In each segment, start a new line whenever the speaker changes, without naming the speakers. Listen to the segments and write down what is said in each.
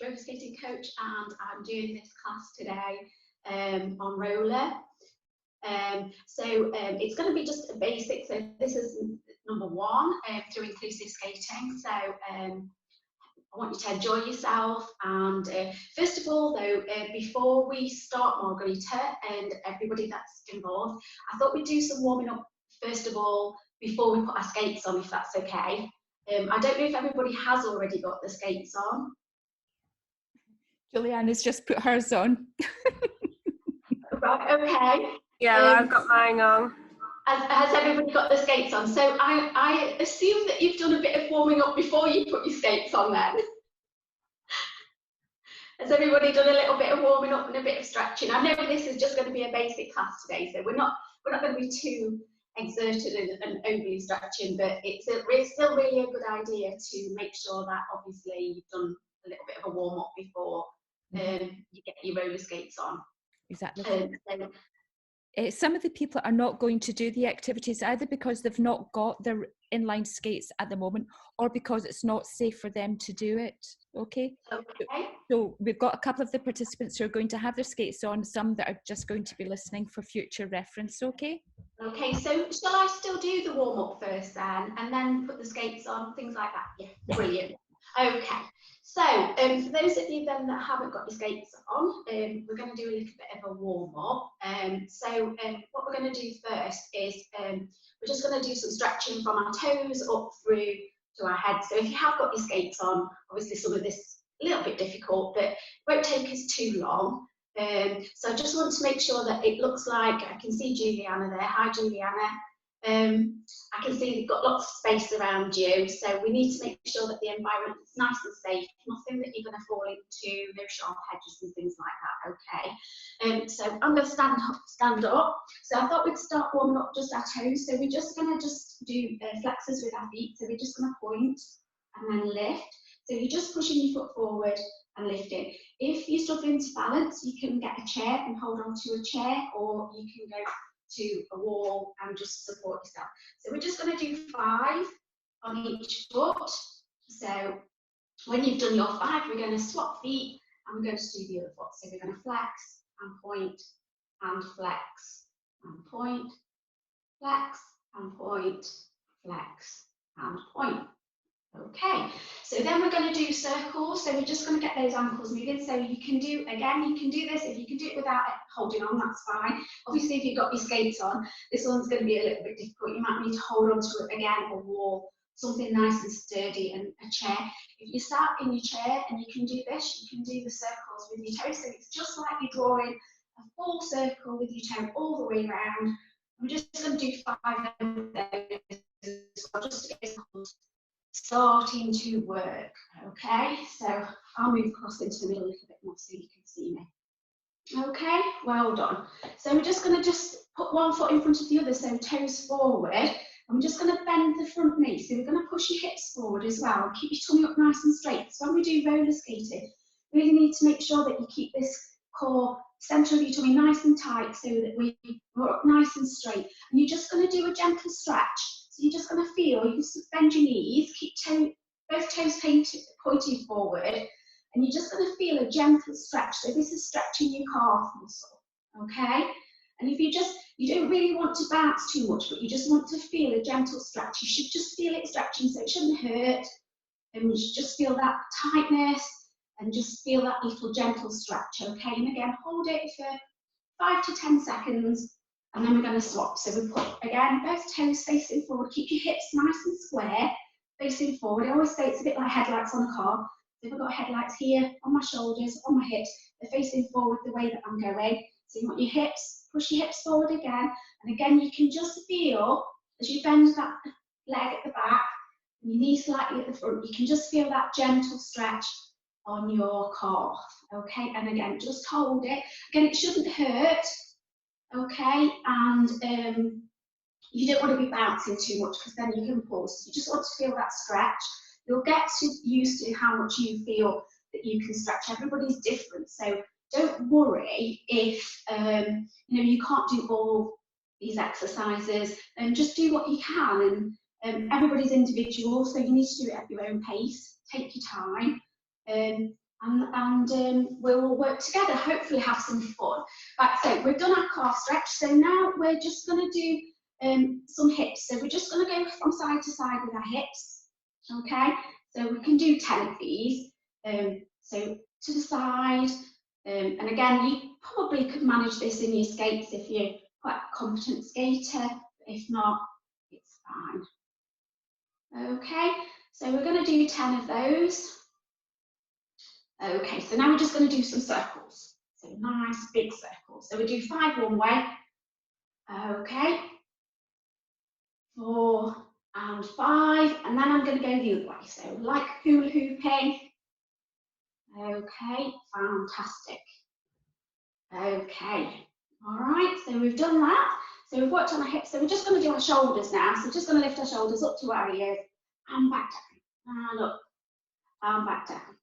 roller skating coach, and I'm doing this class today on roller. It's going to be just a basic. So this is number one through inclusive skating. So I want you to enjoy yourself. And first of all, though, before we start, Margarita and everybody that's involved, I thought we'd do some warming up first of all before we put our skates on, if that's okay. I don't know if everybody has already got the skates on.
Julianne's just put hers on.
Right, okay.
Yeah, I've got mine on.
Has everybody got the skates on? So I assume that you've done a bit of warming up before you put your skates on then. Has everybody done a little bit of warming up and a bit of stretching? I know this is just going to be a basic class today, so we're not going to be too exerted and overly stretching, but it's still really a good idea to make sure that obviously you've done a little bit of a warm up before you get your roller skates on.
Exactly. Some of the people are not going to do the activities either because they've not got their inline skates at the moment, or because it's not safe for them to do it. Okay. So we've got a couple of the participants who are going to have their skates on, some that are just going to be listening for future reference. Okay.
Okay, so shall I still do the warm up first then, and then put the skates on, things like that? Yeah, brilliant. Okay, so for those of you then that haven't got your skates on, we're going to do a little bit of a warm up. What we're going to do first is we're just going to do some stretching from our toes up through to our head. So if you have got your skates on, obviously some of this is a little bit difficult, but it won't take us too long. So I just want to make sure that it looks like, I can see Juliana there. Hi Juliana. I can see you've got lots of space around you, so we need to make sure that the environment is nice and safe, nothing that you're going to fall into, no sharp edges and things like that. Okay, so I'm going to stand up. So I thought we'd start warming up just our toes. So we're just going to do flexors with our feet. So we're just going to point and then lift. So you're just pushing your foot forward and lifting. If you're struggling to balance, you can get a chair and hold on to a chair, or you can go to a wall and just support yourself. So we're just going to do 5 on each foot. So when you've done your 5, we're going to swap feet and we're going to do the other foot. So we're going to flex and point and flex and point, flex and point, flex and point. Okay, so then we're going to do circles. So we're just going to get those ankles moving. So you can do, again, you can do this. If you can do it without holding on, that's fine. Obviously, if you've got your skates on, this one's going to be a little bit difficult. You might need to hold on to it again, a wall, something nice and sturdy, and a chair. If you sat in your chair and you can do this, you can do the circles with your toes. So it's just like you're drawing a full circle with your toe all the way around. I'm just going to do 5 of those, just to get starting to work. Okay, so I'll move across into the middle a little bit more so you can see me. Okay, well done. So we're just going to put one foot in front of the other, so toes forward. I'm just going to bend the front knee, so we're going to push your hips forward as well. Keep your tummy up nice and straight. So when we do roller skating, we really need to make sure that you keep this core, centre of your tummy nice and tight, so that we're up nice and straight. And you're just going to do a gentle stretch. So you're just going to feel, you can bend your knees, keep both toes pointing forward, and you're just going to feel a gentle stretch. So this is stretching your calf muscle, okay? And if you don't really want to bounce too much, but you just want to feel a gentle stretch, you should just feel it stretching, so it shouldn't hurt. And you should just feel that tightness and just feel that little gentle stretch, okay? And again, hold it for 5 to 10 seconds. And then we're going to swap. So we put, again, both toes facing forward. Keep your hips nice and square, facing forward. I always say it's a bit like headlights on a car. So if I've got headlights here, on my shoulders, on my hips, they're facing forward the way that I'm going. So you want your hips, push your hips forward again. And again, you can just feel, as you bend that leg at the back, and your knee slightly at the front, you can just feel that gentle stretch on your calf. Okay, and again, just hold it. Again, it shouldn't hurt. Okay, and you don't want to be bouncing too much because then you can pause. You just want to feel that stretch. You'll get used to how much you feel that you can stretch. Everybody's different, so don't worry if you can't do all these exercises. And just do what you can. And everybody's individual, so you need to do it at your own pace. Take your time. and we'll work together, hopefully have some fun. Right, so we've done our calf stretch, so now we're just going to do some hips. So we're just going to go from side to side with our hips, okay? So we can do 10 of these. So to the side, and again, you probably could manage this in your skates if you're quite a competent skater. If not, it's fine. Okay, so we're going to do 10 of those. Okay, so now we're just going to do some circles. So nice big circles. So we do 5 one way. Okay, 4 and 5, and then I'm going to go the other way. So like hula hooping. Okay, fantastic. Okay, all right, so we've done that. So we've worked on our hips, so we're just going to do our shoulders now. So we're just going to lift our shoulders up to our ears and back down, and up, and back down,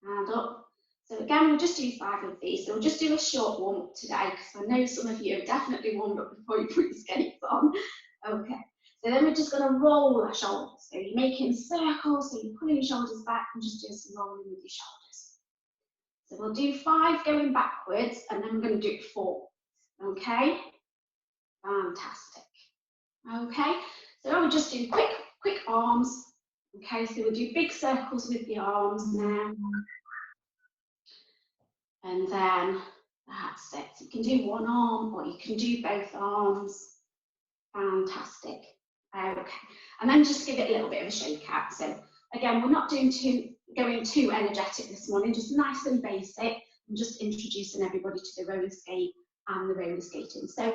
and up. So again, we'll just do 5 of these. So we'll just do a short warm up today, because I know some of you have definitely warmed up before you put your skates on. Okay, so then we're just going to roll our shoulders. So you're making circles, so you're pulling your shoulders back and just doing some rolling with your shoulders. So we'll do 5 going backwards, and then we're going to do 4. Okay, fantastic. Okay, so now we'll just do quick arms. Okay, so we'll do big circles with the arms now. And then that's it. So you can do one arm or you can do both arms. Fantastic. Okay, and then just give it a little bit of a shake out. So again, we're not going too energetic this morning, just nice and basic, and just introducing everybody to the roller skate and the roller skating. So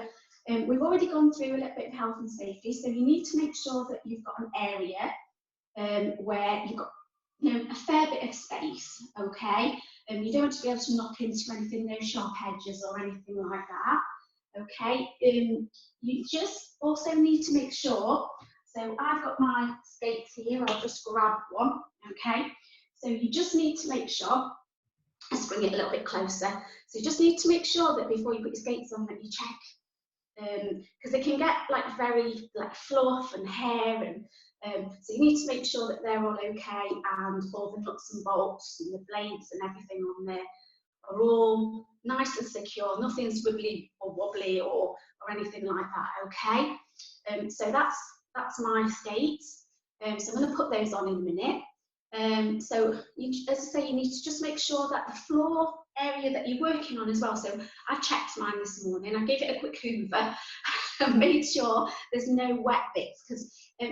we've already gone through a little bit of health and safety, so you need to make sure that you've got an area where you've got a fair bit of space, okay? You don't want to be able to knock into anything, no sharp edges or anything like that, okay? You just also need to make sure, so I've got my skates here, I'll just grab one, okay? So you just need to make sure, let's bring it a little bit closer, so you just need to make sure that before you put your skates on that you check, because they can get like very like fluff and hair, and so you need to make sure that they're all okay, and all the nuts and bolts and the blades and everything on there are all nice and secure, nothing's wibbly or wobbly or anything like that, okay? So that's my skates, so I'm going to put those on in a minute. So as I say, you need to just make sure that the floor area that you're working on as well, so I checked mine this morning, I gave it a quick hoover and made sure there's no wet bits, because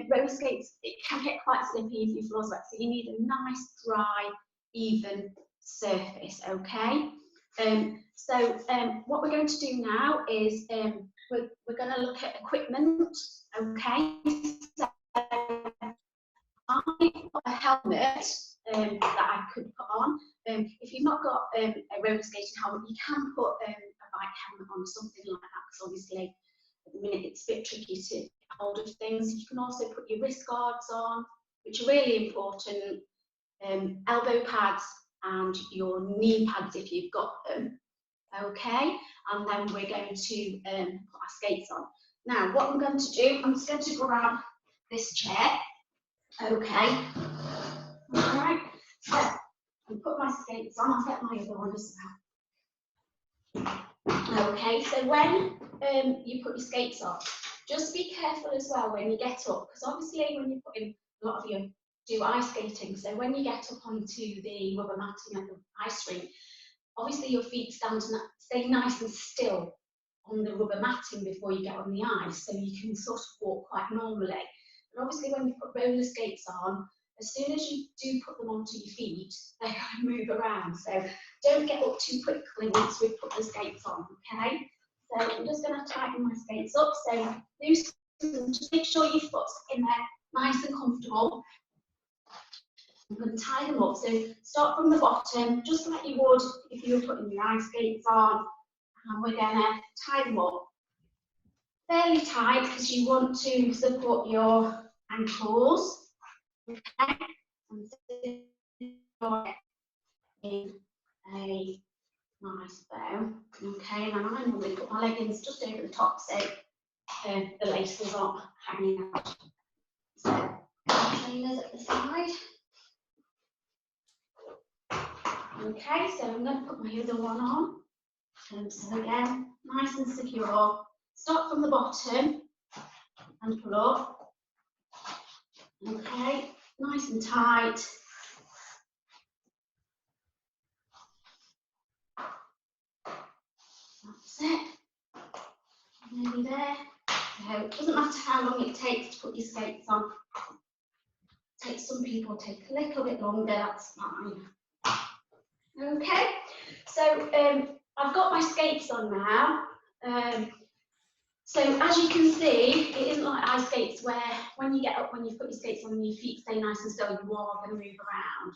roller skates, it can get quite slippy if your floor's wet, so you need a nice dry even surface, okay? So what we're going to do now is we're going to look at equipment, okay? So I've got a helmet that I could put on. If you've not got a roller skating helmet, you can put a bike helmet on or something like that, because obviously at the minute it's a bit tricky to get hold of things. You can also put your wrist guards on, which are really important, elbow pads and your knee pads if you've got them, okay? And then we're going to put our skates on. Now what I'm going to do, I'm just going to grab this chair, okay? Alright, so I'll put my skates on, I'll get my other one as well. Okay, so when you put your skates on, just be careful as well when you get up, because obviously when you're putting, a lot of you do ice skating, so when you get up onto the rubber matting at the ice rink, obviously your feet stay nice and still on the rubber matting before you get on the ice, so you can sort of walk quite normally. And obviously when you put roller skates on, as soon as you do put them onto your feet, they're going to move around. So don't get up too quickly once we've put the skates on, okay? So I'm just going to tighten my skates up. So loose them, just make sure your foot's in there, nice and comfortable. I'm going to tie them up. So start from the bottom, just like you would if you were putting your ice skates on. And we're going to tie them up fairly tight, because you want to support your ankles. Okay, in a nice bow. Okay, and I normally put my leggings just over the top so the laces aren't hanging out. So trainers at the side. Okay, so I'm going to put my other one on. So again, nice and secure. Start from the bottom and pull up. Okay, nice and tight. That's it. Nearly there. So it doesn't matter how long it takes to put your skates on. Some people take a little bit longer, that's fine. Okay, so I've got my skates on now. So as you can see, it isn't like ice skates where when you get up, when you've put your skates on and your feet stay nice and still, you are going to move around.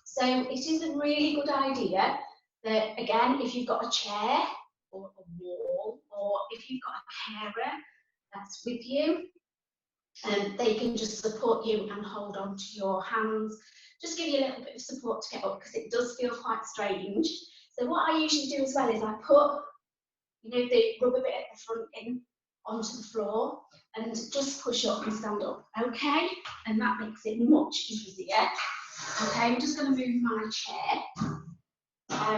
So it is a really good idea that, again, if you've got a chair or a wall, or if you've got a carer that's with you, they can just support you and hold on to your hands, just give you a little bit of support to get up, because it does feel quite strange. So what I usually do as well is I put, you know, the rubber bit at the front in onto the floor and just push up and stand up, okay? And that makes it much easier. Okay, I'm just going to move my chair.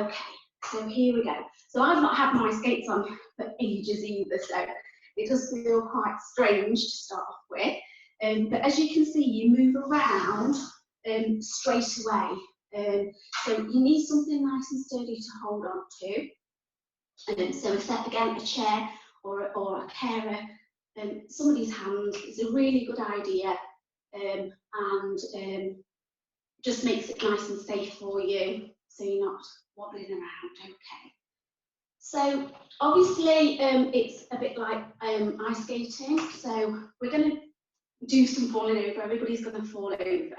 Okay, so here we go. So I've not had my skates on for ages either, so it does feel quite strange to start off with. But as you can see, you move around straight away. So you need something nice and sturdy to hold on to. So again, a chair or a carer, somebody's hand is a really good idea, and just makes it nice and safe for you, so you're not wobbling around. Okay. So obviously it's a bit like ice skating, so we're going to do some falling over. Everybody's going to fall over,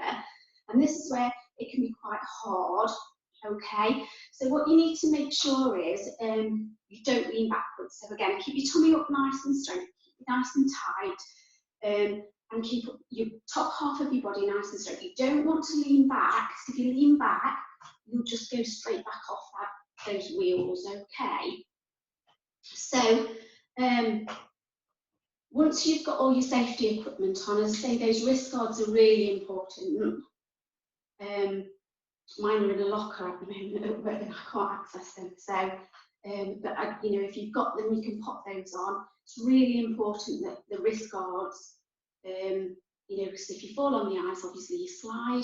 and this is where it can be quite hard. Okay, so what you need to make sure is you don't lean backwards. So again, keep your tummy up nice and straight, keep it nice and tight, and keep your top half of your body nice and straight. You don't want to lean back, because if you lean back, you'll just go straight back off those wheels. Okay, so once you've got all your safety equipment on, as I say, those wrist guards are really important. Mine are in a locker at the moment, but I can't access them. So, but you know, if you've got them, you can pop those on. It's really important that the wrist guards, you know, because if you fall on the ice, obviously you slide.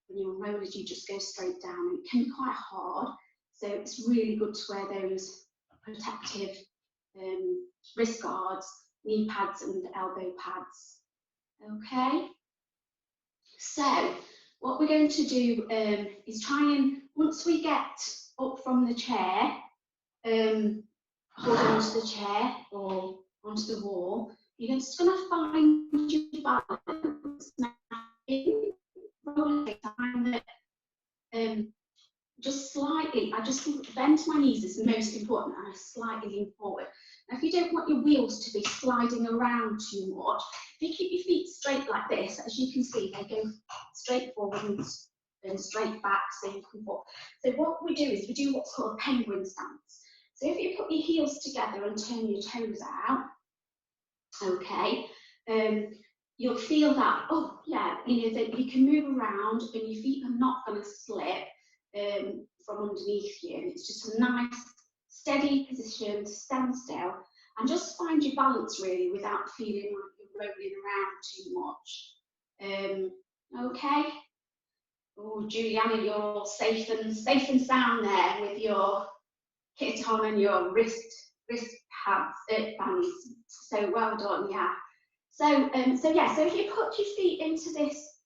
When you're on rollers, you just go straight down, and it can be quite hard. So it's really good to wear those protective wrist guards, knee pads and elbow pads. Okay. So what we're going to do is try and, once we get up from the chair, hold on to the chair or onto the wall, you're just going to find your balance. Now, in roller time that just slightly, I just think bend my knees is most important, and I slightly lean forward. Now, if you don't want your wheels to be sliding around too much, if you keep your feet straight like this, as you can see, they go straight forward and straight back, so you can walk. So what we do is we do what's called a penguin stance. So if you put your heels together and turn your toes out, okay, you'll feel that, oh yeah, you know, that you can move around and your feet are not going to slip from underneath you. And it's just a nice, steady position to stand still and just find your balance really without feeling like you're rolling around too much. Okay. Oh, Juliana, you're all safe and sound there with your kit on and your wrist bands. So well done, yeah. So yeah, so if you put your feet into this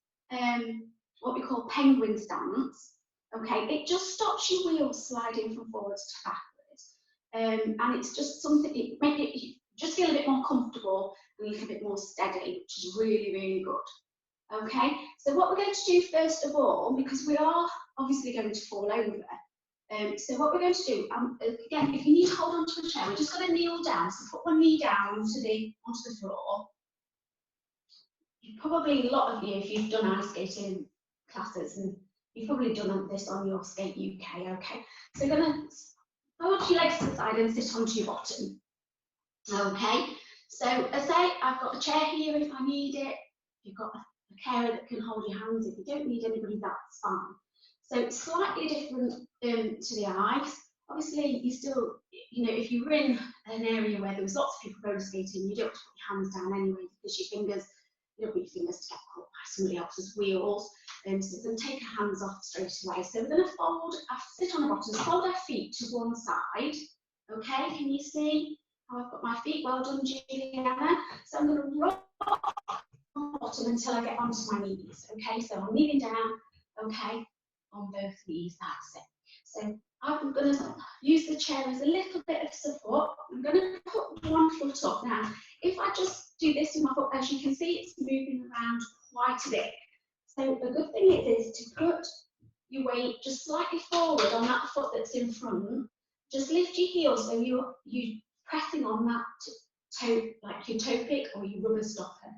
what we call penguin stance, okay, it just stops your wheels sliding from forwards to backwards, and it's just something, it make it you just feel a bit more comfortable and a little bit more steady, which is really, really good. Okay, so what we're going to do first of all, because we are obviously going to fall over, so what we're going to do, again, if you need to hold on to a chair, we're just going to kneel down. So put one knee down onto the floor. Probably a lot of you, if you've done ice skating classes, and you've probably done this on your Skate UK. Okay, so you're going to fold your legs to the side and sit onto your bottom. Okay, so as I say, I've got a chair here if I need it. You've got a carer that can hold your hands. If you don't need anybody, that's fine. So it's slightly different to the eyes. Obviously, you still, you know, if you were in an area where there was lots of people roller skating, you don't have to put your hands down anyway because your fingers, you don't want your fingers to get caught by somebody else's wheels. So we're going to take our hands off straight away. So we're going to fold, sit on the bottom, fold our feet to one side. Okay, can you see how I've got my feet? Well done, Juliana. So I'm going to roll on the bottom until I get onto my knees. Okay, so I'm kneeling down, okay, on both knees, that's it. So I'm going to use the chair as a little bit of support. I'm going to put one foot up now. If I just do this with my foot, as you can see, it's moving around quite a bit. So a good thing is to put your weight just slightly forward on that foot that's in front. Just lift your heels so you're pressing on that toe, like your toe pick or your rubber stopper.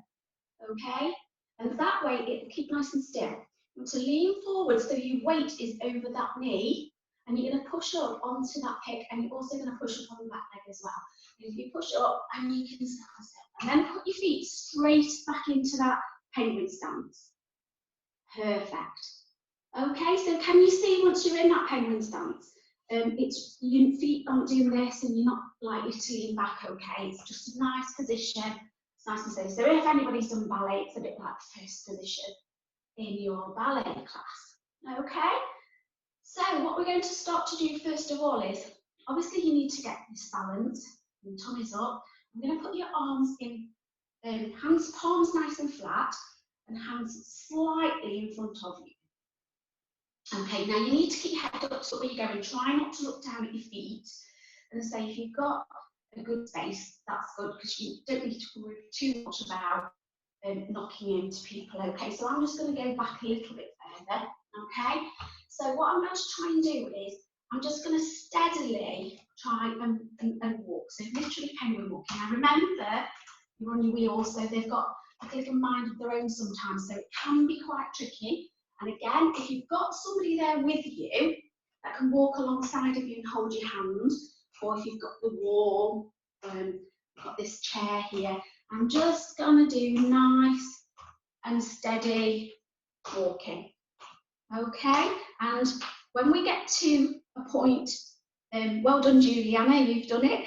Okay? And that way it will keep nice and still. And to lean forward so your weight is over that knee, and you're going to push up onto that pick, and you're also going to push up on the back leg as well. And if you push up, and you can stand still, and then put your feet straight back into that penguin stance. Perfect. Okay, so can you see once you're in that penguin stance, it's your feet aren't doing this, and you're not likely to lean back. Okay, it's just a nice position. It's nice and steady. So if anybody's done ballet, it's a bit like the first position in your ballet class. Okay. So what we're going to start to do first of all is, obviously you need to get this balance, and tummies up. I'm going to put your arms in, hands, palms nice and flat, and hands slightly in front of you. Okay, now you need to keep your head up so where you're going. Try not to look down at your feet. And say if you've got a good space, that's good, because you don't need to worry too much about knocking into people. Okay, so I'm just going to go back a little bit further. Okay, so what I'm going to try and do is I'm just going to steadily try and walk. So literally penguin walking. Now remember, you're on your wheels, so they've got a little mind of their own sometimes, so it can be quite tricky. And again, if you've got somebody there with you that can walk alongside of you and hold your hand, or if you've got the wall, got this chair here, I'm just going to do nice and steady walking. Okay, and when we get to a point, well done Juliana, you've done it,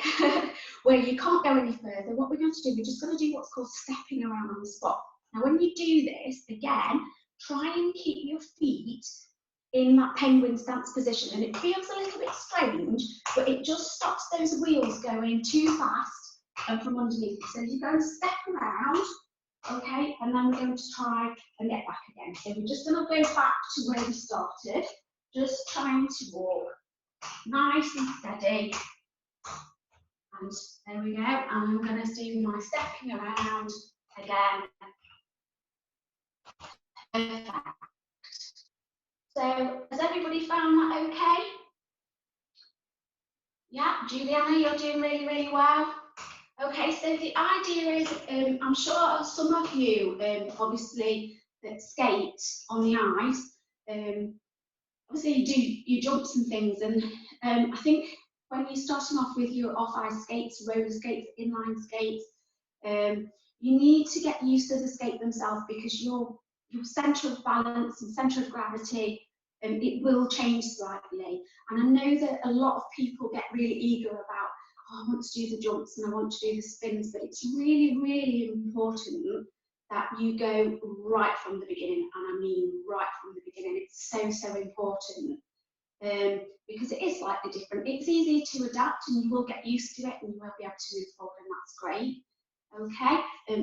where you can't go any further, what we're going to do, we're just going to do what's called stepping around on the spot. Now when you do this, again, try and keep your feet in that penguin stance position, and it feels a little bit strange, but it just stops those wheels going too fast and from underneath. So you're going to step around, okay, and then we're going to try and get back again. So we're just going to go back to where we started, just trying to walk nice and steady. And there we go. And I'm going to do my stepping around again. Perfect. So has everybody found that okay? Yeah, Juliana, you're doing really, really well. Okay, so the idea is, I'm sure some of you, obviously, that skate on the ice, obviously you do your jumps and things, and I think when you're starting off with your off-ice skates, roller skates, inline skates, you need to get used to the skate themselves, because your centre of balance and centre of gravity, it will change slightly. And I know that a lot of people get really eager about, oh, I want to do the jumps and I want to do the spins, but it's really, really important that you go right from the beginning, and I mean right from the beginning. It's so, so important, because it is slightly different. It's easy to adapt, and you will get used to it, and you will be able to move forward, and that's great. Okay,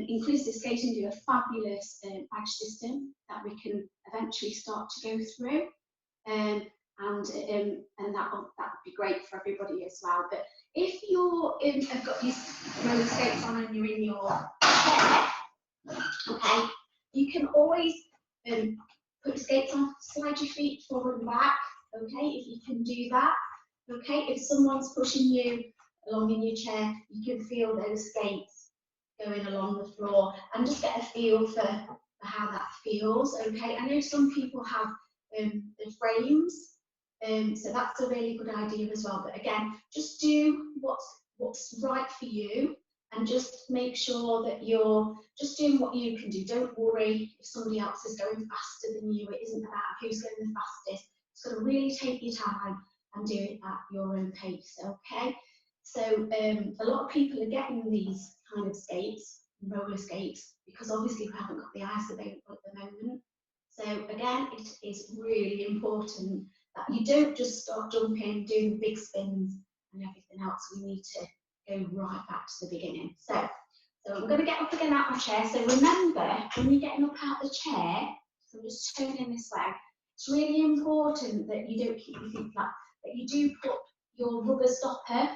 inclusive skating do a fabulous badge system that we can eventually start to go through, and that would be great for everybody as well. But if you're have got your roller skates on and you're in your chair, okay, you can always put your skates on, slide your feet forward and back. Okay, if you can do that. Okay, if someone's pushing you along in your chair, you can feel those skates going along the floor, and just get a feel for how that feels. Okay, I know some people have the frames, so that's a really good idea as well. But again, just do what's right for you, and just make sure that you're just doing what you can do. Don't worry if somebody else is going faster than you. It isn't about who's going the fastest. Just got to really take your time and do it at your own pace, okay? So a lot of people are getting these kind of skates, roller skates, because obviously we haven't got the ice available at the moment. So again, it is really important that you don't just start jumping, doing big spins and everything else. We need to go right back to the beginning. So I'm going to get up again out of my chair. So remember, when you're getting up out of the chair, so I'm just turning this way, it's really important that you don't keep your feet flat, that you do put your rubber stopper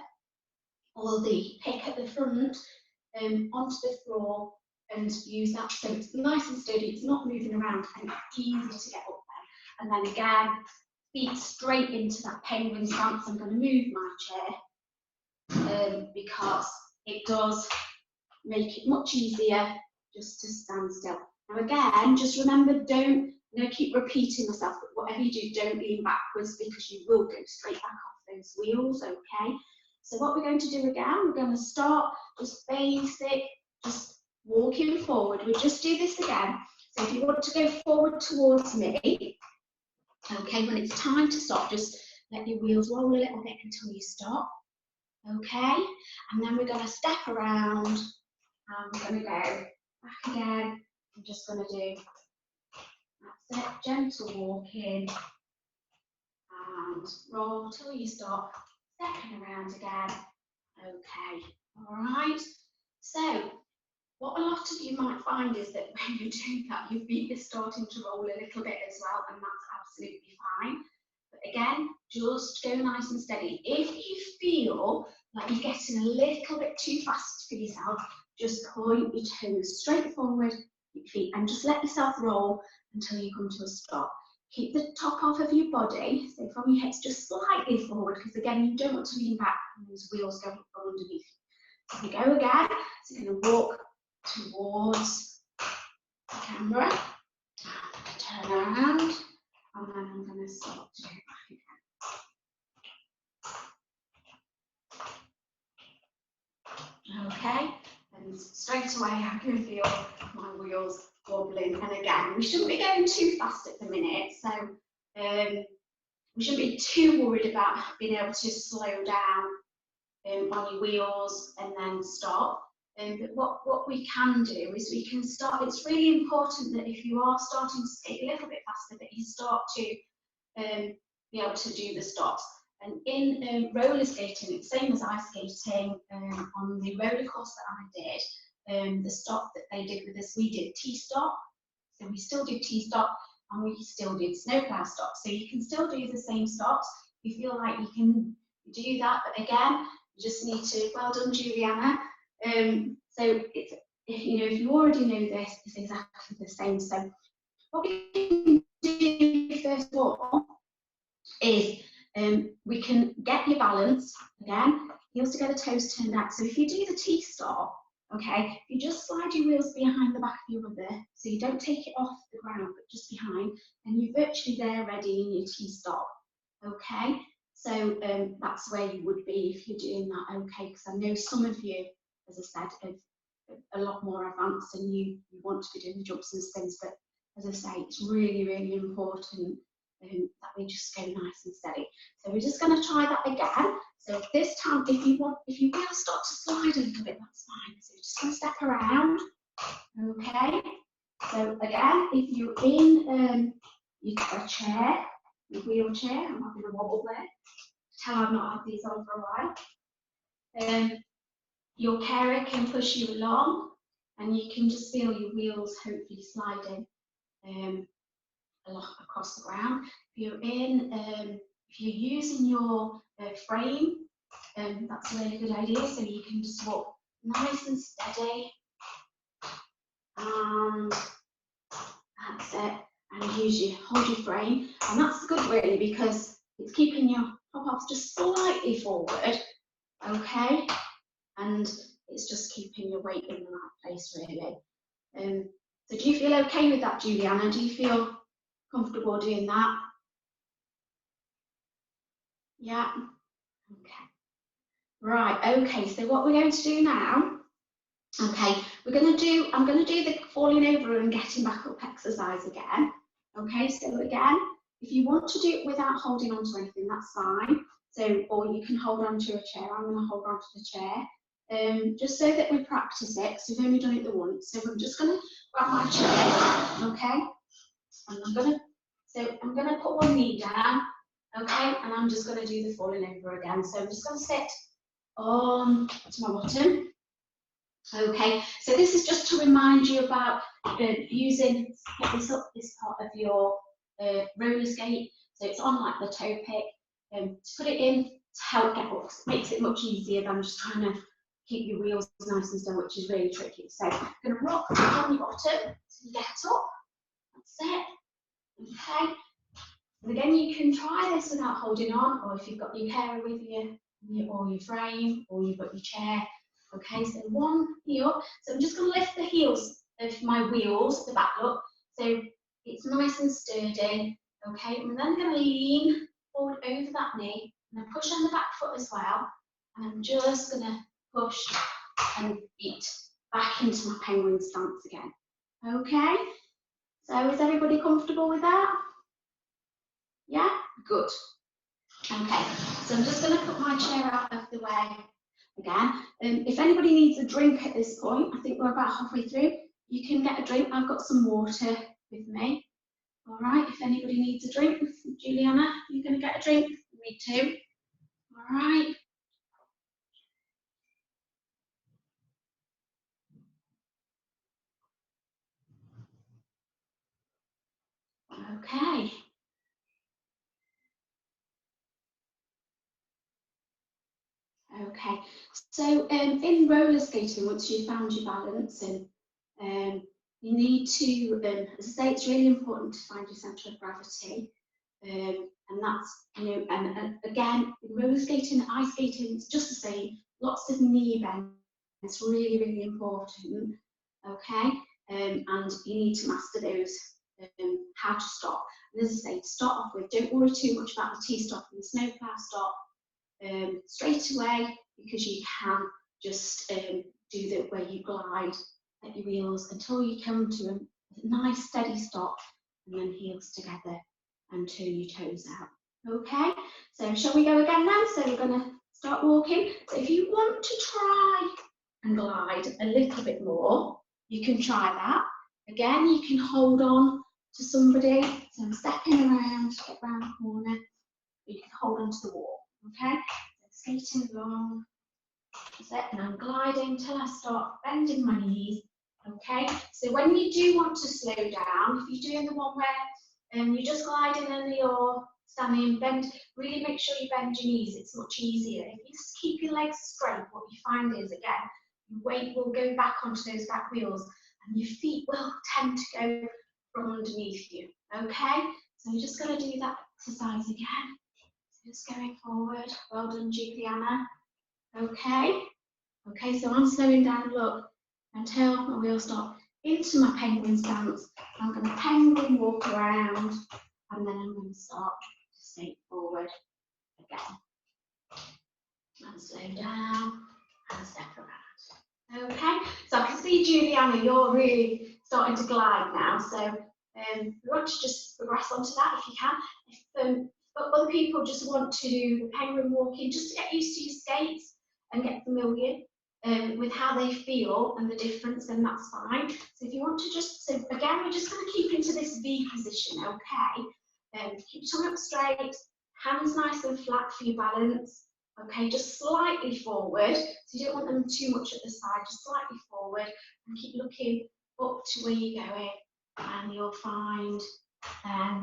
or the pick at the front onto the floor and use that so it's nice and steady, it's not moving around and it's easy to get up there. And then again, feet straight into that penguin stance. I'm going to move my chair because it does make it much easier just to stand still. Now again, just remember, don't, keep repeating myself, but whatever you do, don't lean backwards because you will go straight back off those wheels, okay? So what we're going to do again, we're going to start just basic, just walking forward. We'll just do this again. So if you want to go forward towards me, okay, when it's time to stop, just let your wheels roll a little bit until you stop, okay? And then we're going to step around, and we're going to go back again. I'm just going to do, that's it, gentle walking, and roll till you stop, stepping around again, okay, all right? So, what a lot of you might find is that when you do that, your feet are starting to roll a little bit as well, and that's absolutely fine. But again, just go nice and steady. If you feel like you're getting a little bit too fast for yourself, just point your toes straight forward, your feet, and just let yourself roll until you come to a stop. Keep the top off of your body, so from your hips just slightly forward, because again, you don't want to lean back and those wheels go from underneath. So we go again, so you're going to walk towards the camera, turn around, and then I'm going to start to go back again. Okay, and straight away I can feel my wheels wobbling, and again, we shouldn't be going too fast at the minute, so we shouldn't be too worried about being able to slow down on your wheels and then stop. But what we can do is we can start, it's really important that if you are starting to skate a little bit faster, that you start to be able to do the stops. And in roller skating, it's the same as ice skating. On the roller course that I did, the stop that they did with us, we did T-stop. So we still did T-stop and we still did snowplow stop. So you can still do the same stops. If you feel like you can do that, but again, you just need to, well done, Juliana. So it's, if you already know this, it's exactly the same. So what we can do first of all is we can get your balance again, heels together, toes turned out. So if you do the T-stop, okay, you just slide your wheels behind the back of your rubber, so you don't take it off the ground, but just behind, and you're virtually there ready in your T-stop, okay? So that's where you would be if you're doing that, okay? Because I know some of you, as I said, are a lot more advanced and you want to be doing the jumps and spins, but as I say, it's really, really important that we just go nice and steady. So we're just going to try that again. So this time, if you will start to slide a little bit, that's fine. So you're just going to step around, okay? So again, if you're in a chair, your wheelchair, I'm having a wobble there. Tell I've not had these on for a while. Your carer can push you along, and you can just feel your wheels hopefully sliding across the ground. If you're using your frame, that's a really good idea. So you can just walk nice and steady, and that's it. And hold your frame, and that's good really because it's keeping your pop-offs just slightly forward, okay? And it's just keeping your weight in the right place really. So do you feel okay with that, Juliana? Do you feel comfortable doing that? Yeah, okay. Right, okay, so what we're going to do now, okay, I'm going to do the falling over and getting back up exercise again. Okay, so again, If you want to do it without holding on to anything, that's fine. So, or you can hold on to a chair. I'm going to hold on to the chair, just so that we practice it, because we've only done it the once. So I'm just going to grab my chair, okay? And I'm going to put one knee down, okay? And I'm just going to do the falling over again. So I'm just going to sit on to my bottom. Okay, so this is just to remind you about using this part of your roller skate. So it's on like the toe pick. To put it in to help get up, makes it much easier than just trying to keep your wheels nice and still, which is really tricky. So I'm going to rock on your bottom so you get up. That's it. Okay. And again, you can try this without holding on, or if you've got your carer with you, or your frame, or you've got your chair. Okay, so one heel. So I'm just going to lift the heels of my wheels, the back look, so it's nice and sturdy. Okay, and then I'm going to lean forward over that knee, and then push on the back foot as well. And I'm just going to push and beat back into my penguin stance again. Okay, so is everybody comfortable with that? Yeah, good. Okay, so I'm just going to put my chair out of the way again. If anybody needs a drink at this point, I think we're about halfway through, you can get a drink. I've got some water with me. All right, if anybody needs a drink, Juliana, you're going to get a drink? Me too. All right. Okay. Okay, so in roller skating, once you've found your balance, and you need to, as I say, it's really important to find your centre of gravity, and that's, you know, and again, in roller skating, ice skating, it's just the same. Lots of knee bend. It's really, really important. Okay, and you need to master those. How to stop. And as I say, to start off with, don't worry too much about the T-stop and the snowplow stop. Straight away, because you can just do the where you glide at your wheels until you come to a nice steady stop, and then heels together and turn your toes out. Okay, so shall we go again now? So we're going to start walking. So if you want to try and glide a little bit more, you can try that. Again, you can hold on to somebody. So I'm stepping around, get round the corner. You can hold on to the wall. Okay, so skating along, that's it, and I'm gliding till I start bending my knees. Okay, so when you do want to slow down, if you're doing the one where you're just gliding and you're standing, bend, really make sure you bend your knees, it's much easier. If you just keep your legs straight, what you find is, again, your weight will go back onto those back wheels and your feet will tend to go from underneath you. Okay, so you're just going to do that exercise again. Just going forward. Well done, Juliana. Okay. Okay, so I'm slowing down, look, until my wheels stop into my penguin stance. I'm going to penguin walk around, and then I'm going to start to skate forward again. And slow down and step around. Okay, so I can see, Juliana, you're really starting to glide now. So we want to just progress onto that if you can. If but other people just want to do the penguin walking, just to get used to your skates and get familiar with how they feel and the difference, then that's fine. So if you want to just, so again, we're just going to keep into this V position, okay? Keep your tongue up straight, hands nice and flat for your balance, okay? Just slightly forward, so you don't want them too much at the side, just slightly forward, and keep looking up to where you're going, and you'll find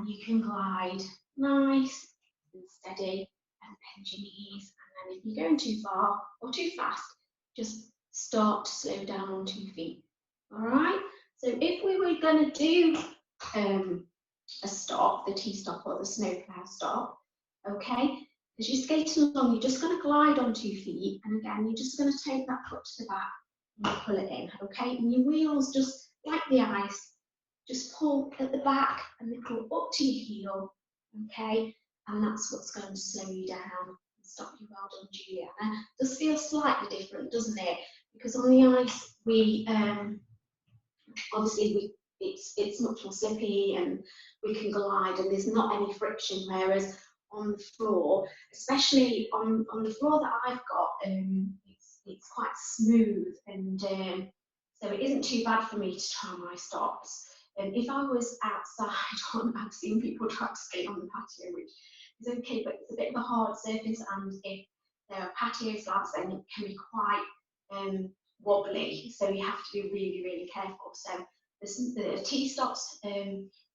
you can glide nice and steady and bend your knees, and then if you're going too far or too fast, just start to slow down onto your feet. All right, so if we were going to do a stop, the T-stop or the snowplow stop, okay, as you're skating along, you're just going to glide onto your feet, and again, you're just going to take that foot to the back and you pull it in, okay, and your wheels, just like the ice, just pull at the back and they pull up to your heel, okay, and that's what's going to slow you down and stop you. Well done, Juliana. It does feel slightly different, doesn't it? Because on the ice, we obviously it's much more slippy and we can glide and there's not any friction, whereas on the floor, especially on the floor that I've got, it's quite smooth, and so it isn't too bad for me to try my stops. And if I was outside I've seen people try to skate on the patio, which is okay, but it's a bit of a hard surface, and if there are patio slabs, then it can be quite wobbly, so you have to be really, really careful. So the T-stops,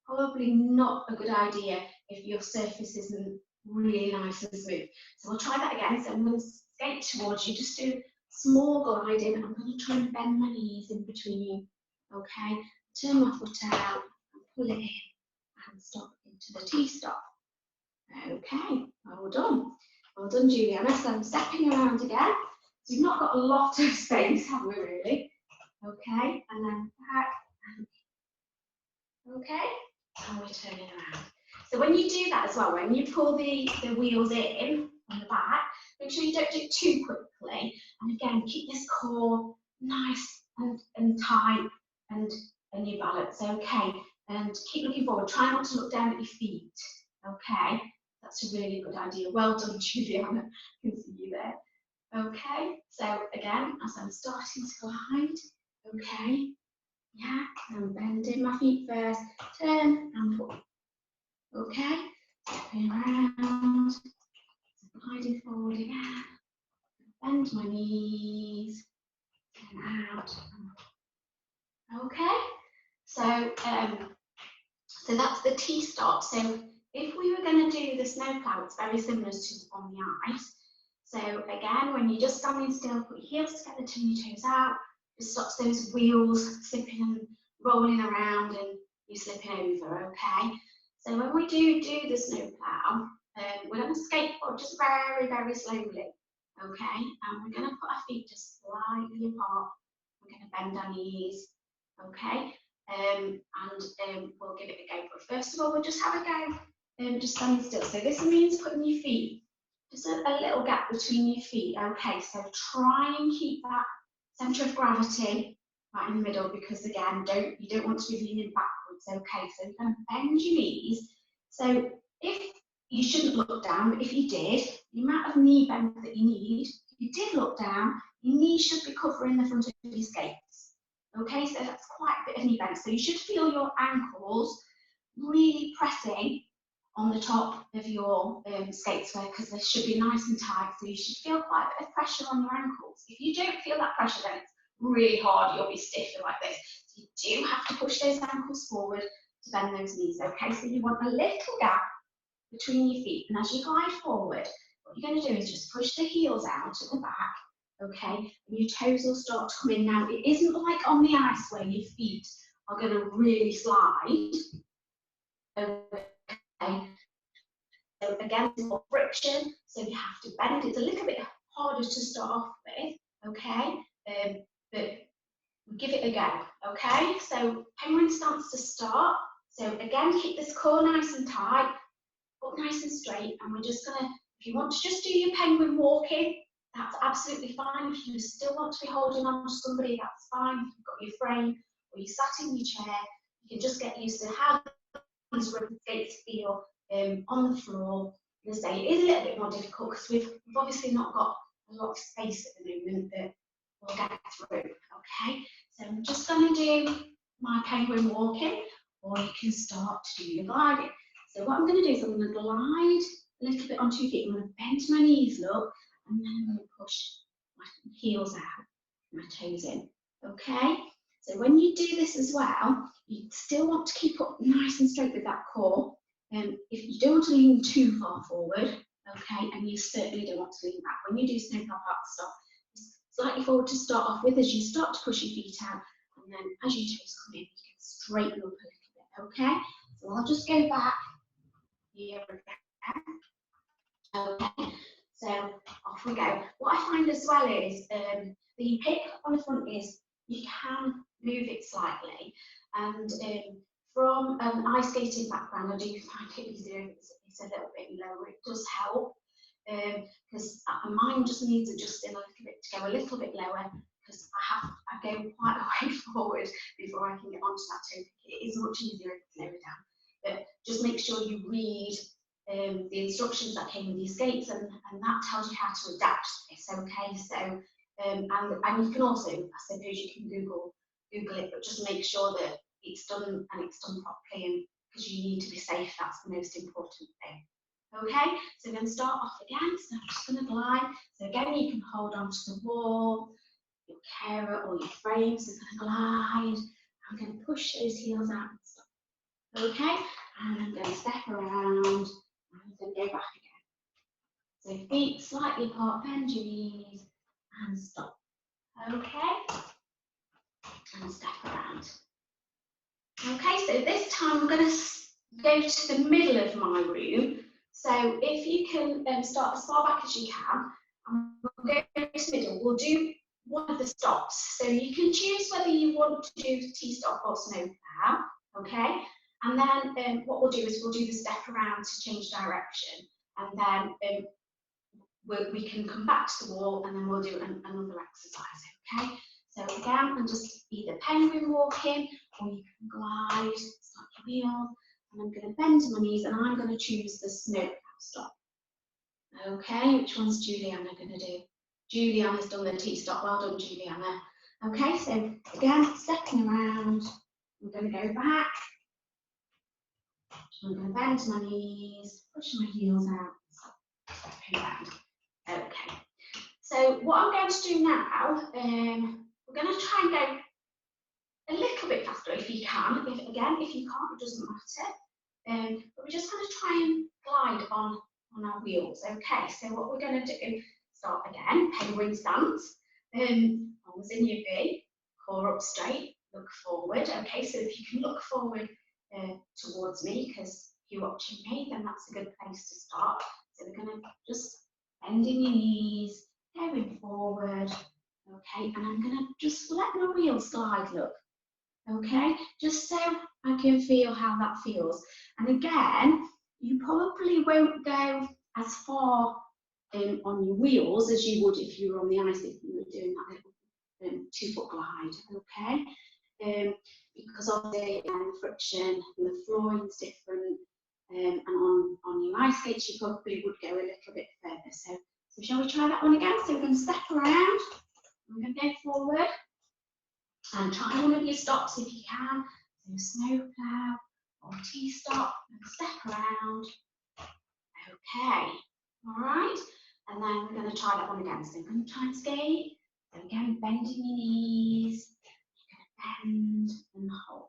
probably not a good idea if your surface isn't really nice and smooth. So we'll try that again. So I'm going to skate towards you, just do small gliding. I'm going to try and bend my knees in between, okay? Turn my foot out, and pull it in, and stop into the T-stop. Okay, well done. Well done, Juliana. So I'm stepping around again. So you've not got a lot of space, have we, really? Okay, and then back, and okay, and we're turning around. So when you do that as well, when you pull the wheels in on the back, make sure you don't do it too quickly. And again, keep this core nice and tight and your balance, okay? And keep looking forward. Try not to look down at your feet, okay? That's a really good idea. Well done, Juliana. I can see you there. Okay, so again, as I'm starting to glide, okay, yeah, I'm bending my feet first, turn and pull. Okay, stepping around, gliding forward again, bend my knees, turn out. Okay, so that's the T-stop. So if we were going to do the snowplow, it's very similar to on the ice. So again, when you're just standing still, put your heels together, turn your toes out. It stops those wheels slipping and rolling around and you slipping over, okay? So when we do the snowplow, we're going to skateboard just very, very slowly, okay? And we're going to put our feet just slightly apart. We're going to bend our knees, okay? And we'll give it a go. But first of all, we'll just have a go, just standing still. So this means putting your feet, just a little gap between your feet, okay? So try and keep that centre of gravity right in the middle, because again, you don't want to be leaning backwards, okay? So you're going to bend your knees. So if you shouldn't look down, but if you did, the amount of knee bend that you need, if you did look down, your knees should be covering the front of your skates. Okay, so that's quite a bit of knee bend. So you should feel your ankles really pressing on the top of your skates, because they should be nice and tight. So you should feel quite a bit of pressure on your ankles. If you don't feel that pressure, then it's really hard. You'll be stiffer like this. So you do have to push those ankles forward to bend those knees. Okay, so you want a little gap between your feet, and as you glide forward, what you're going to do is just push the heels out at the back. Okay, and your toes will start to come in. Now, it isn't like on the ice where your feet are going to really slide. Okay, so again, there's more friction, so you have to bend. It's a little bit harder to start off with, okay, but give it a go, okay? So penguin stance to start. So again, keep this core nice and tight, up nice and straight, and we're just gonna, if you want to just do your penguin walking, that's absolutely fine. If you still want to be holding on to somebody, that's fine. If you've got your frame or you're sat in your chair, you can just get used to how these rubber skates feel on the floor. As I say, it is a little bit more difficult because we've obviously not got a lot of space at the moment, but we'll get through, okay? So I'm just going to do my penguin walking, or you can start to do your gliding. So what I'm going to do is I'm going to glide a little bit onto your feet. I'm going to bend my knees, look, and then I'm going to push my heels out, my toes in, okay? So when you do this as well, you still want to keep up nice and straight with that core. If you don't want to lean too far forward, okay, and you certainly don't want to lean back. When you do snowplow park stop, slightly forward to start off with as you start to push your feet out, and then as your toes come in, you can straighten up a little bit, okay? So I'll just go back here again. Okay, so off we go. What I find as well is the hip on the front is you can move it slightly, and from an ice skating background, I do find it easier if it's a little bit lower. It does help, because mine just needs adjusting a little bit to go a little bit lower, because I go quite a way forward before I can get onto that topic. It is much easier if it's lower down. But just make sure you read the instructions that came with your skates, and that tells you how to adapt to this, okay? So, and you can also, I suppose you can Google it, but just make sure that it's done and it's done properly, and because you need to be safe, that's the most important thing. Okay, so we're going to start off again, so I'm just going to glide. So again, you can hold on to the wall, your carer or your frames is going to glide. I'm going to push those heels out and stop. Okay, and I'm going to step around and then go back again. So feet slightly apart, bend your knees and stop. Okay, and step around. Okay, so this time I'm going to go to the middle of my room. So if you can start as far back as you can, and we'll go to the middle. We'll do one of the stops. So you can choose whether you want to do T-stop or snowplow, okay? And then what we'll do is we'll do the step around to change direction. And then we can come back to the wall and then we'll do another exercise, okay? So again, I'm just either penguin walking or you can glide, start your wheel, and I'm going to bend my knees and I'm going to choose the snowplow stop. Okay, which one's Juliana going to do? Juliana's done the T-stop. Well done, Juliana. Okay, so again, stepping around. I'm going to go back. I'm going to bend my knees, push my heels out, stepping around. Okay, so what I'm going to do now, we're going to try and go a little bit faster if you can. If you can't, it doesn't matter. But we're just going to try and glide on our wheels. Okay, so what we're going to do, start again, penguin stance. Arms in your V, core up straight, look forward. Okay, so if you can look forward towards me, because you're watching me, then that's a good place to start. So we're going to just bending your knees, going forward. Okay, and I'm going to just let my wheels glide, look. Okay, just so I can feel how that feels. And again, you probably won't go as far on your wheels as you would if you were on the ice, if you were doing that little 2-foot glide, okay? Because of the friction and the flooring's different, and on your ice skates you probably would go a little bit further. So shall we try that one again? So we're going to step around, I'm going to go forward, and try one of your stops if you can. So snowplow or T-stop, and step around. Okay, all right. And then we're going to try that one again. So we're going to try and skate. So again, bending your knees. You're going to bend and hold.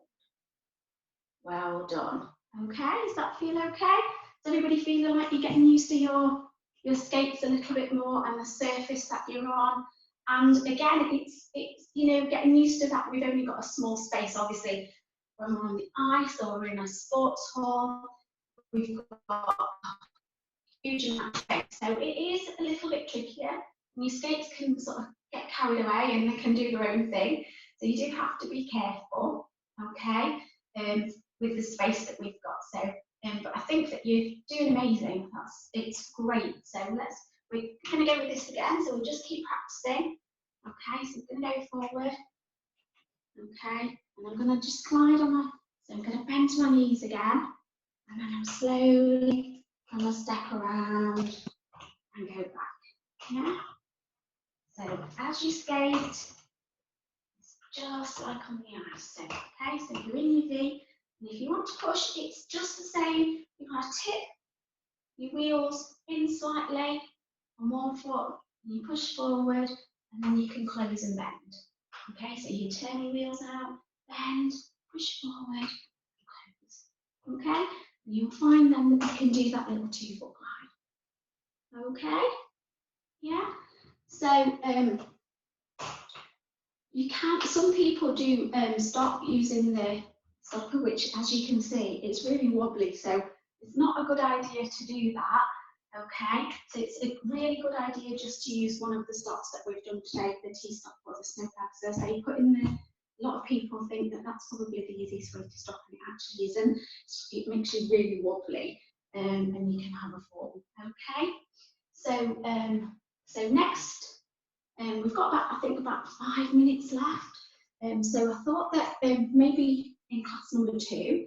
Well done. Okay, does that feel okay? Does everybody feel like you're getting used to your skates a little bit more and the surface that you're on? And again, it's you know, getting used to that. We've only got a small space, obviously. When we're on the ice or we're in a sports hall, we've got huge amount of space. So it is a little bit trickier. And your skates can sort of get carried away and they can do their own thing. So you do have to be careful, okay, with the space that we've got. So, but I think that you're doing amazing. It's great. So we're going to go with this again. So we'll just keep practicing. Okay, so I'm going to go forward. Okay, and I'm going to just slide on my, so I'm going to bend my knees again. And then I'm slowly going to step around and go back. Yeah. So as you skate, it's just like on the ice. So, okay, so you're in your V, and if you want to push, it's just the same. You're going to tip your wheels in slightly on one foot, and you push forward, and then you can close and bend. Okay, so you turn your wheels out, bend, push forward, and close. Okay, and you'll find then that you can do that little 2-foot glide. Okay, yeah. So you can't. Some people do stop using the stopper, which, as you can see, it's really wobbly. So it's not a good idea to do that. Okay, so it's a really good idea just to use one of the stops that we've done today, the T-stop or the snowplow. So you put in there. A lot of people think that that's probably the easiest way to stop, and it actually isn't. It makes you really wobbly, and you can have a fall. Okay, so so next We've got about, I think, about 5 minutes left. So I thought that maybe in class number 2,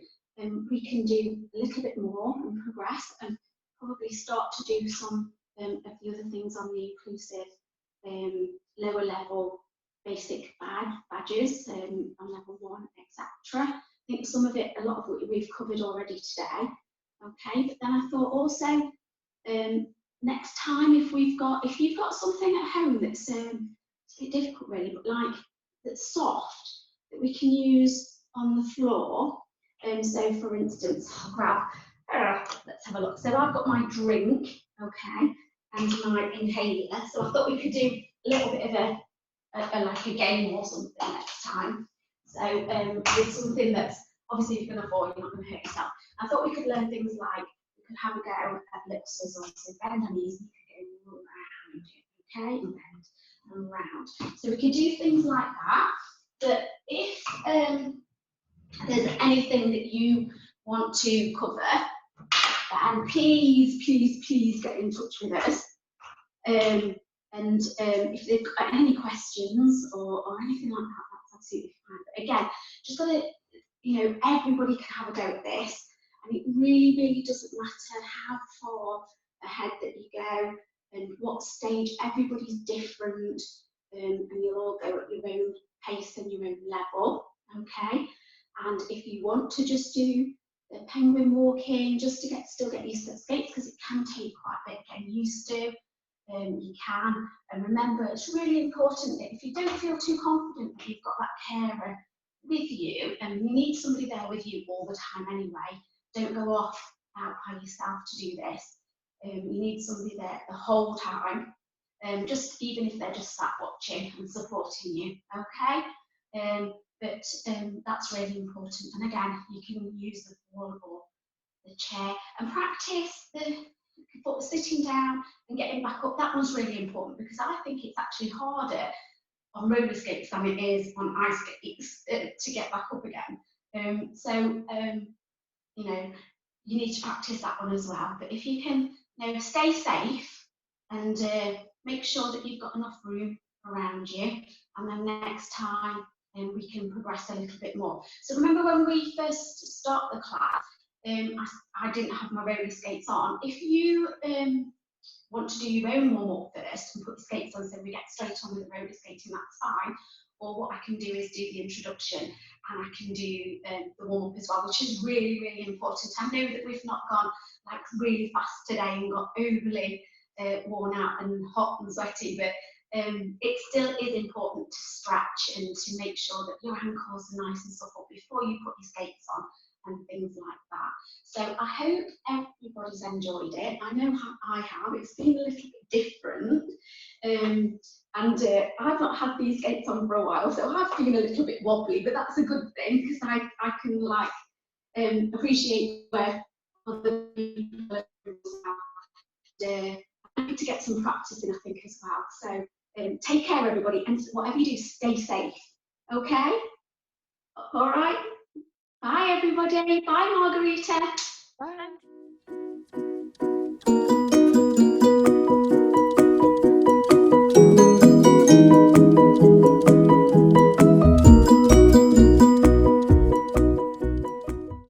we can do a little bit more and progress, and probably start to do some of the other things on the inclusive lower level basic badges on level 1, etc. I think some of it, a lot of it we've covered already today. Okay, but then I thought also next time if you've got something at home that's it's a bit difficult really, but like that's soft that we can use on the floor. So for instance, I'll grab, let's have a look. So I've got my drink, okay, and my inhaler. So I thought we could do a little bit of like a game or something next time. So with something that's obviously if you're going to fall, you're not going to hurt yourself. I thought we could learn things like we could have a go at little scissors, so bend our knees, we could go around, okay, and bend and round. So we could do things like that. But if there's anything that you want to cover, then please get in touch with us. And if they've got any questions or anything like that, that's absolutely fine. But again, just got to, everybody can have a go at this, and it really doesn't matter how far ahead that you go and what stage. Everybody's different, and you'll all go at your own pace and your own level, okay? And if you want to just do the penguin walking, just to still get used to the skates, because it can take quite a bit getting used to. You can, and remember, it's really important that if you don't feel too confident that you've got that carer with you, and you need somebody there with you all the time anyway, don't go off out by yourself to do this. You need somebody there the whole time, just even if they're just sat watching and supporting you, okay? But that's really important. And again, you can use the wall or the chair and practice the sitting down and getting back up. That one's really important because I think it's actually harder on roller skates than it is on ice skates to get back up again. You need to practice that one as well. But if you can, stay safe and make sure that you've got enough room around you, and then next time we can progress a little bit more. So remember when we first start the class, I didn't have my roller skates on. If you want to do your own warm-up first and put the skates on so we get straight on with the roller skating, that's fine. Or what I can do is do the introduction, and I can do the warm-up as well, which is really, really important. I know that we've not gone like really fast today and got overly worn out and hot and sweaty, but it still is important to stretch and to make sure that your ankles are nice and supple before you put your skates on and things like that. So I hope everybody's enjoyed it. I know how I have. It's been a little bit different. And I've not had these skates on for a while, so I've been a little bit wobbly, but that's a good thing because I can like appreciate where other people are and to get some practice in, I think, as well. So take care, everybody, and whatever you do, stay safe. Okay? All right. Bye, everybody. Bye, Margarita.